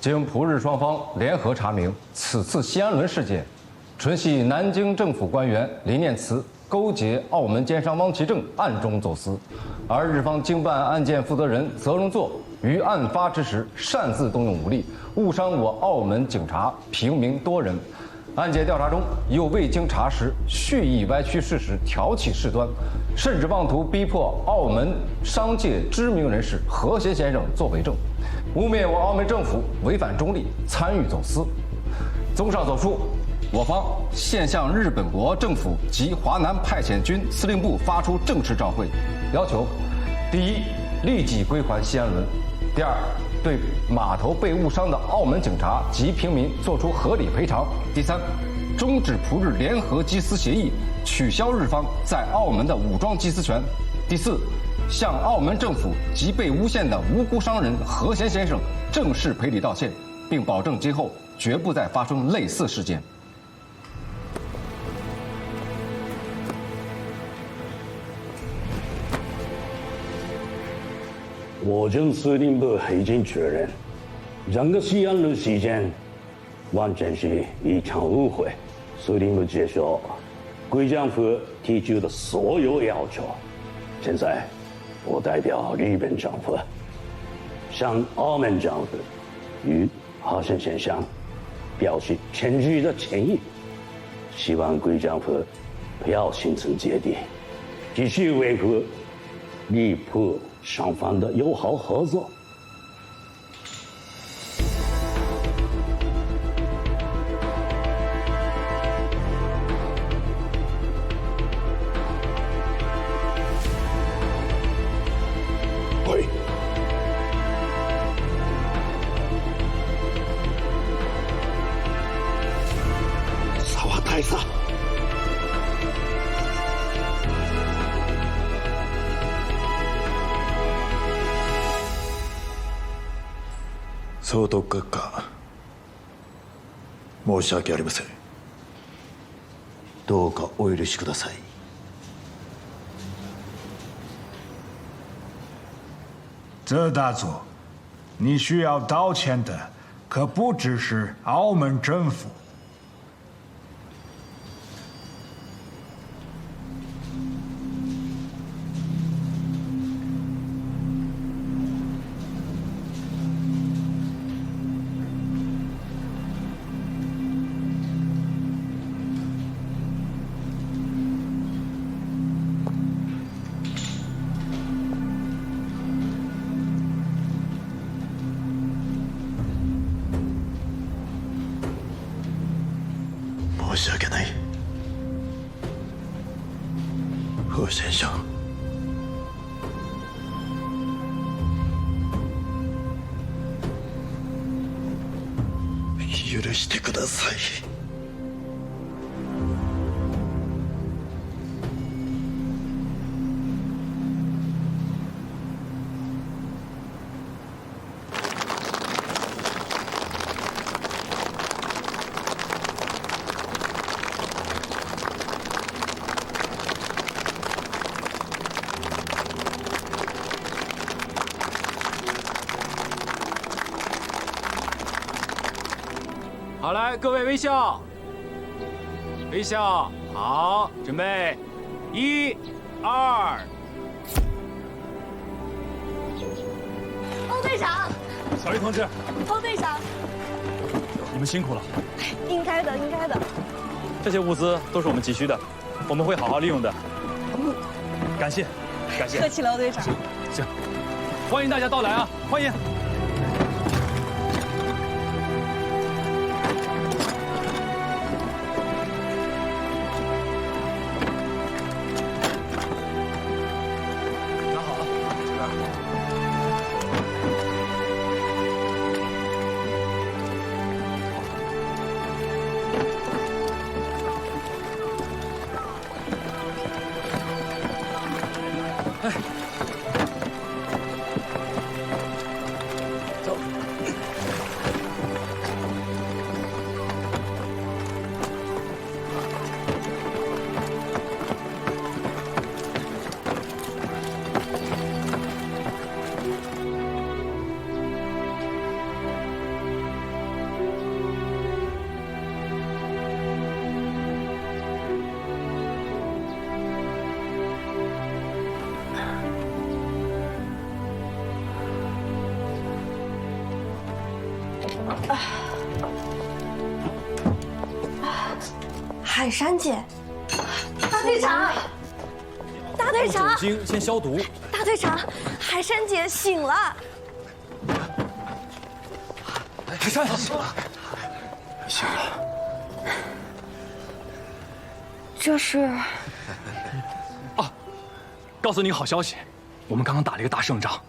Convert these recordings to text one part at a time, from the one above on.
经葡日双方联合查明，此次西安轮事件，纯系南京政府官员林念慈勾结澳门奸商汪其正暗中走私，而日方经办案件负责人泽荣作于案发之时擅自动用武力，误伤我澳门警察、平民多人。案件调查中又未经查实，蓄意歪曲事实，挑起事端，甚至妄图逼迫澳门商界知名人士何贤先生作为证，污蔑我澳门政府违反中立，参与走私。综上所述，我方现向日本国政府及华南派遣军司令部发出正式照会，要求：第一，立即归还西安轮；第二，对码头被误伤的澳门警察及平民作出合理赔偿；第三，终止葡日联合缉私协议，取消日方在澳门的武装缉私权；第四，向澳门政府及被诬陷的无辜商人何贤先生正式赔礼道歉，并保证今后绝不再发生类似事件。我军司令部已经确认，整个西安轮事件完全是一场误会。司令部接受贵政府提出的所有要求。现在，我代表日本政府向澳门政府与何贤先生表示诚挚的歉意，希望贵政府不要心存芥蒂，继续维护日葡双方的友好合作。沢大佐。総督閣下、申し訳ありません。どうかお許しください。泽大佐，你需要道歉的可不只是澳门政府。申し訳ない。何先生。許してください。好，来，各位微笑，微笑，好，准备，1、2。欧队长，小丽同志，欧队长，你们辛苦了。应该的，应该的。这些物资都是我们急需的，我们会好好利用的。感谢，感谢。客气了，欧队长。行，欢迎大家到来啊，欢迎。海珊姐，大队长，大队长，酒精先消毒。大队长，海珊姐醒了。海珊醒了。这是告诉你个好消息，我们刚刚打了一个大胜仗，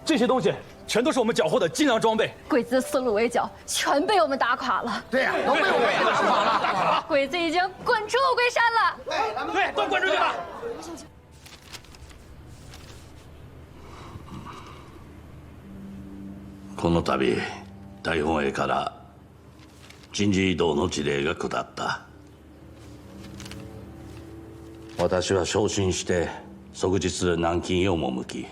这些东西全都是我们缴获的精良装备。鬼子四路围剿全被我们打垮了。对呀，都被我们打垮了。鬼子已经滚出乌龟山了。对，都滚出去吧。この度大本営から人事異動の辞令が下った。私は昇進して即日南京へ赴き、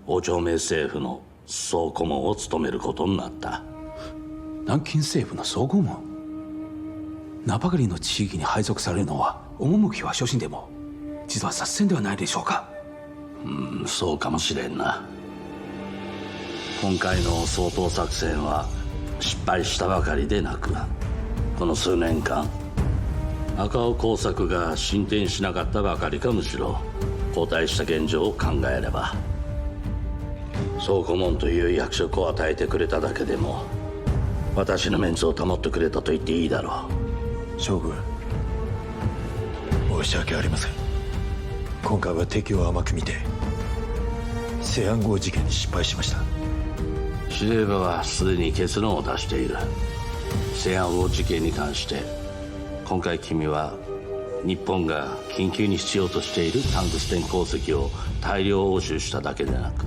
王朝明政府の総顧問を務めることになった。南京政府の総顧問？ナパガリの地域に配属されるのは趣は初心でも実は作戦ではないでしょうか。そうかもしれんな。今回の掃討作戦は失敗したばかりでなく、この数年間赤尾工作が進展しなかったばかりか、むしろ後退した現状を考えれば、総顧問という役職を与えてくれただけでも私のメンツを保ってくれたと言っていいだろう。将軍、申し訳ありません。今回は敵を甘く見て西安号事件に失敗しました。司令部はすでに結論を出している。西安号事件に関して今回君は日本が緊急に必要としているタングステン鉱石を大量押収しただけでなく、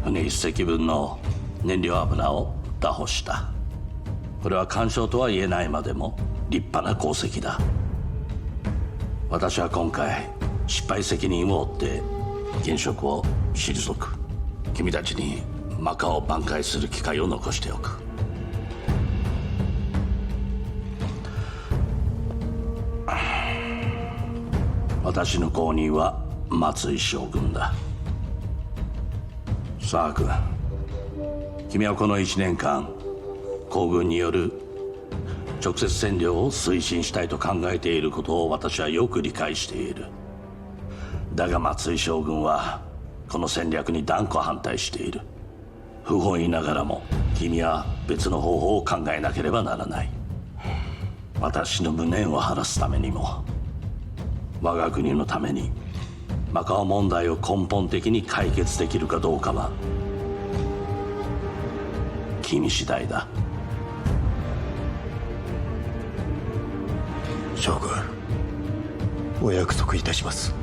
船一隻分の燃料油を拿捕した。これは干渉とは言えないまでも立派な功績だ。私は今回失敗責任を負って現職を退く。君たちにマカオを挽回する機会を残しておく。私の後任は松井将軍だ。サー君、君はこの1年間皇軍による直接占領を推進したいと考えていることを私はよく理解している。だが松井将軍はこの戦略に断固反対している。不本意ながらも君は別の方法を考えなければならない。私の無念を晴らすためにも我が国のためにマカオ問題を根本的に解決できるかどうかは君次第だ。将軍、お約束いたします。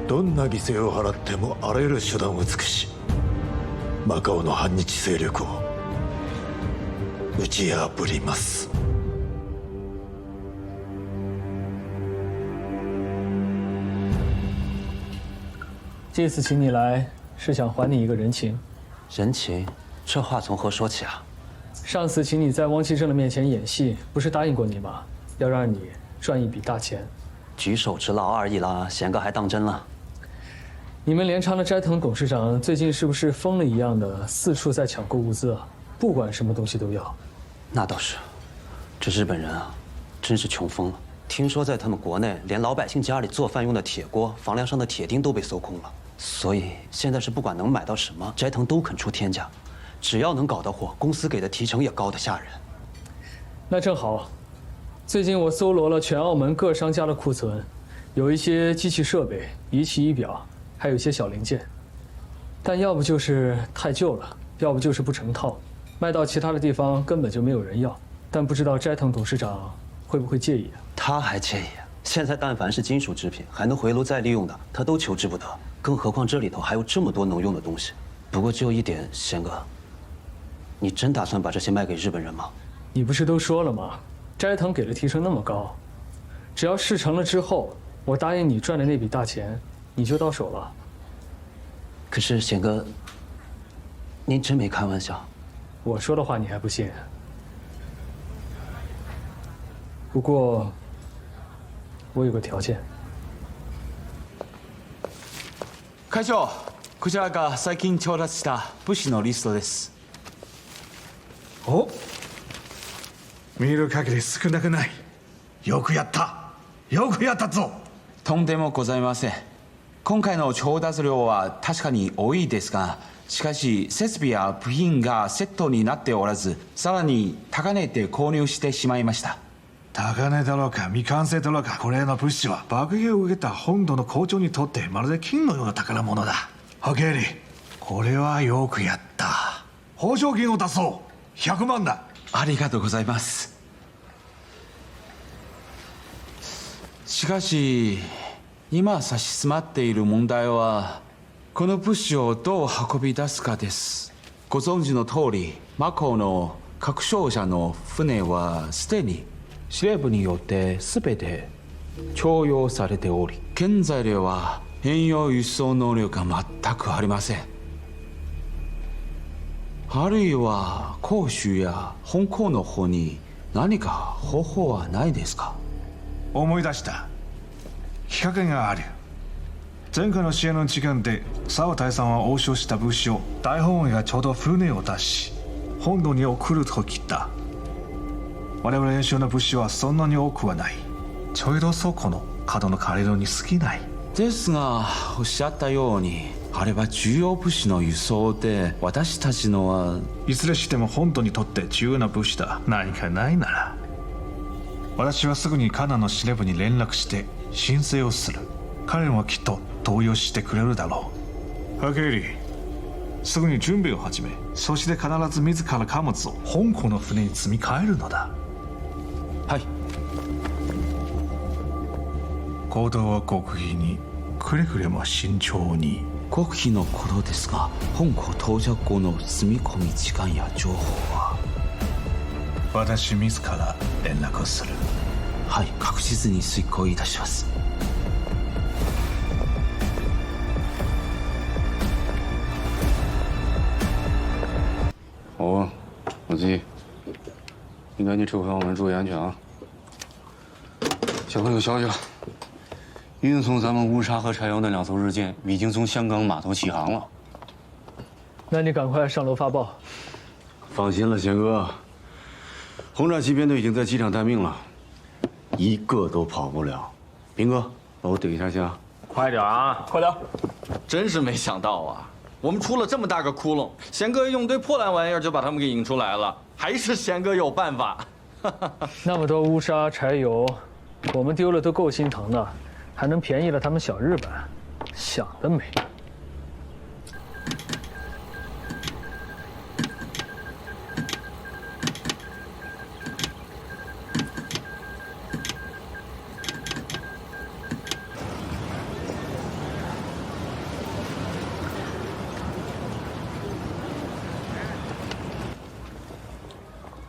どんな犠牲を払ってもあらゆる手段を尽くし、マカオの反日勢力を打ち破ります。这次请你来是想还你一个人情。人情？这话从何说起啊？上次请你在汪其正的面前演戏，不是答应过你吗？要让你赚一笔大钱。举手之劳而已啦，贤哥还当真了？你们连昌的斋藤董事长最近是不是疯了一样的四处在抢购物资啊？不管什么东西都要。那倒是，这日本人啊，真是穷疯了。听说在他们国内，连老百姓家里做饭用的铁锅、房梁上的铁钉都被搜空了。所以现在是不管能买到什么，斋藤都肯出天价，只要能搞到货，公司给的提成也高得吓人。那正好，最近我搜罗了全澳门各商家的库存，有一些机器设备、仪器仪表，还有一些小零件，但要不就是太旧了，要不就是不成套，卖到其他的地方根本就没有人要。但不知道斋藤董事长会不会介意啊？他还介意啊？现在但凡是金属制品，还能回炉再利用的，他都求之不得。更何况这里头还有这么多能用的东西。不过只有一点，贤哥，你真打算把这些卖给日本人吗？你不是都说了吗？斋藤给的提成那么高，只要事成了之后，我答应你赚的那笔大钱，你就到手了。可是贤哥，您真没开玩笑？我说的话你还不信？不过，我有个条件。会長、こちらが最近調達した物資のリストです。お、見る限り少なくない。よくやった。よくやったぞ。とんでもございません。今回の調達量は確かに多いですが、しかし設備や部品がセットになっておらず、さらに高値で購入してしまいました。高値だろうか未完成だろうか、これらの物資は爆撃を受けた本土の校長にとってまるで金のような宝物だ。ハゲリ、これはよくやった。報奨金を出そう。100万だ。ありがとうございます。しかし今差し迫っている問題は、この物資をどう運び出すかです。ご存知の通り、マカオの各商社の船はすでに司令部によって全て徴用されており、現在では遠洋輸送能力が全くありません。あるいは広州や香港の方に何か方法はないですか？思い出した。きっかけがある。前回の試合の時間で沢大さんは押収した物資を大本営がちょうど船を出し本土に送ると聞いた。我々演習の物資はそんなに多くはない。ちょうどそこの角の借りるに過ぎない。ですがおっしゃったように、あれは重要物資の輸送で、私たちのはいずれしても本土にとって重要な物資だ。何かないなら私はすぐにカナの司令部に連絡して申請をする。彼らはきっと登用してくれるだろう。ハゲリ、すぐに準備を始め、そして必ず自ら貨物を香港の船に積み替えるのだ。はい。行動は極秘に、くれぐれも慎重に。極秘のことですが、香港到着後の積み込み時間や情報は私自ら連絡する。はい、確実に遂行いたします。哦，老季，你赶紧撤回澳门，注意安全啊！小朋有消息了，运送咱们乌沙和柴油那2艘日舰已经从香港码头起航了。那你赶快上楼发报。放心了，贤哥，轰炸机编队已经在机场待命了，一个都跑不了。兵哥，帮我顶一下枪。快点啊！快点！真是没想到啊！我们出了这么大个窟窿，贤哥用堆破烂玩意儿就把他们给引出来了，还是贤哥有办法。那么多乌沙柴油，我们丢了都够心疼的，还能便宜了他们小日本，想得美！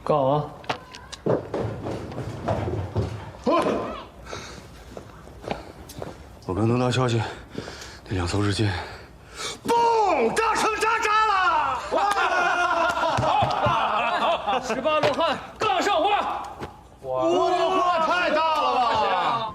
干啥？我刚得到消息，那2艘日舰，嘣，大城扎扎了！18路汉，杠上花！火火太大了吧！